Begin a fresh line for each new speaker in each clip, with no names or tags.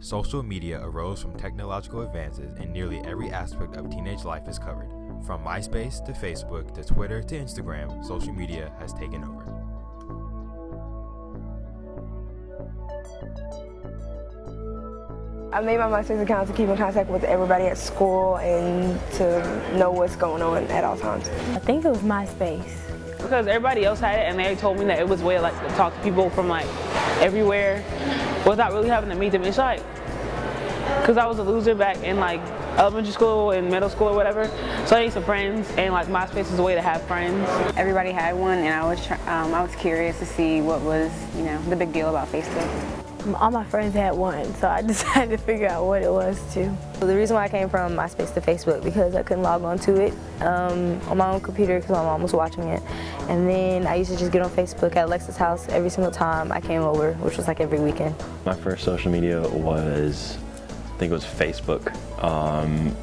Social media arose from technological advances, and nearly every aspect of teenage life is covered. From MySpace to Facebook to Twitter to Instagram, social media has taken over.
I made my MySpace account to keep in contact with everybody at school and to know what's going on at all times.
I think it was MySpace.
Because everybody else had it, and they told me that it was a way to talk to people from everywhere without really having to meet them. It's because I was a loser back in elementary school and middle school or whatever, so I need some friends, and MySpace is a way to have friends.
Everybody had one, and I was curious to see what was the big deal about Facebook.
All my friends had one, so I decided to figure out what it was too.
The reason why I came from MySpace to Facebook because I couldn't log on to it on my own computer because my mom was watching it. And then I used to just get on Facebook at Alexa's house every single time I came over, which was every weekend.
My first social media was, I think it was Facebook.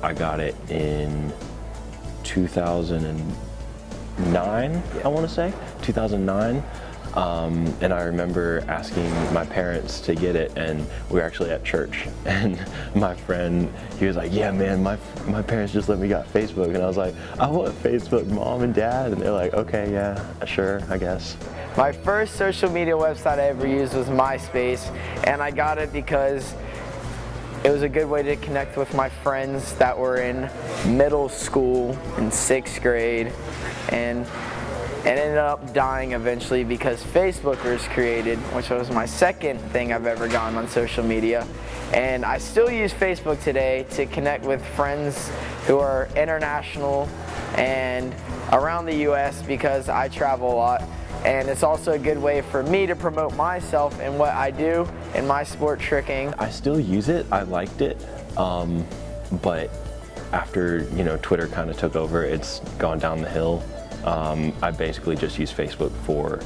I got it in 2009, I want to say, 2009. And I remember asking my parents to get it, and we were actually at church, and my friend, he was like, yeah man, my parents just let me got Facebook, and I was like, I want Facebook, Mom and Dad, and they're like, okay, yeah, sure, I guess.
My first social media website I ever used was MySpace, and I got it because it was a good way to connect with my friends that were in middle school in 6th grade, and it ended up dying eventually because Facebook was created, which was my second thing I've ever gotten on social media. And I still use Facebook today to connect with friends who are international and around the US because I travel a lot. And it's also a good way for me to promote myself and what I do in my sport tricking.
I still use it, I liked it, but after Twitter kind of took over, it's gone down the hill. I basically just use Facebook for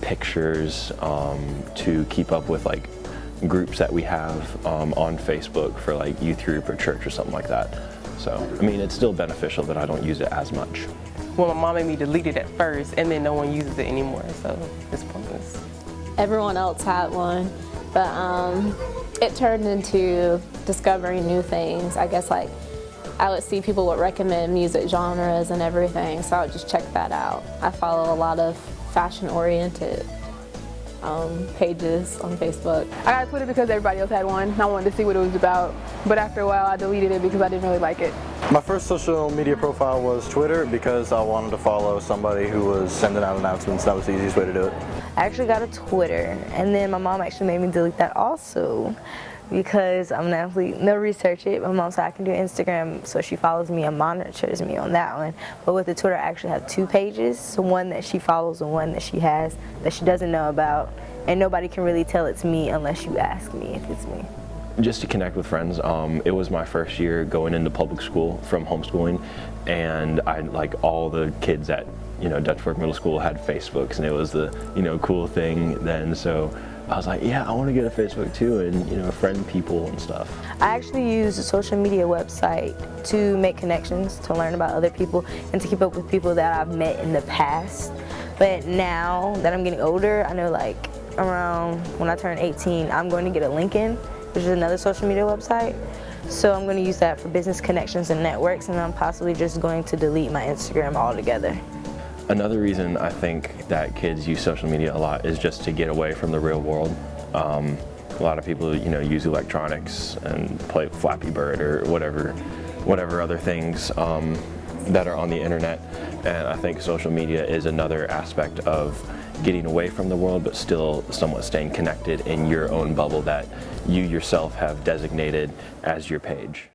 pictures, to keep up with groups that we have on Facebook for youth group or church or something like that. So, I mean, it's still beneficial, but I don't use it as much.
Well, my mom made me delete it at first, and then no one uses it anymore, so it's pointless.
Everyone else had one, but it turned into discovering new things. I guess I would see people would recommend music genres and everything, so I would just check that out. I follow a lot of fashion-oriented pages on Facebook.
I got Twitter because everybody else had one, and I wanted to see what it was about, but after a while I deleted it because I didn't really like it.
My first social media profile was Twitter because I wanted to follow somebody who was sending out announcements. That was the easiest way to do it.
I actually got a Twitter, and then my mom actually made me delete that also because I'm an athlete. No research it. My mom said I can do Instagram, so she follows me and monitors me on that one. But with the Twitter, I actually have 2 pages, so one that she follows and one that she has that she doesn't know about, and nobody can really tell it's me unless you ask me if it's me.
Just to connect with friends. It was my first year going into public school from homeschooling, and all the kids at Dutch Fork Middle School had Facebooks, and it was the cool thing then. So I was like, yeah, I want to get a Facebook too, and friend people and stuff.
I actually use a social media website to make connections, to learn about other people, and to keep up with people that I've met in the past. But now that I'm getting older, I know around when I turn 18, I'm going to get a LinkedIn, which is another social media website. So I'm going to use that for business connections and networks, and I'm possibly just going to delete my Instagram altogether.
Another reason I think that kids use social media a lot is just to get away from the real world. A lot of people, use electronics and play Flappy Bird or whatever other things that are on the internet. And I think social media is another aspect of getting away from the world, but still somewhat staying connected in your own bubble that you yourself have designated as your page.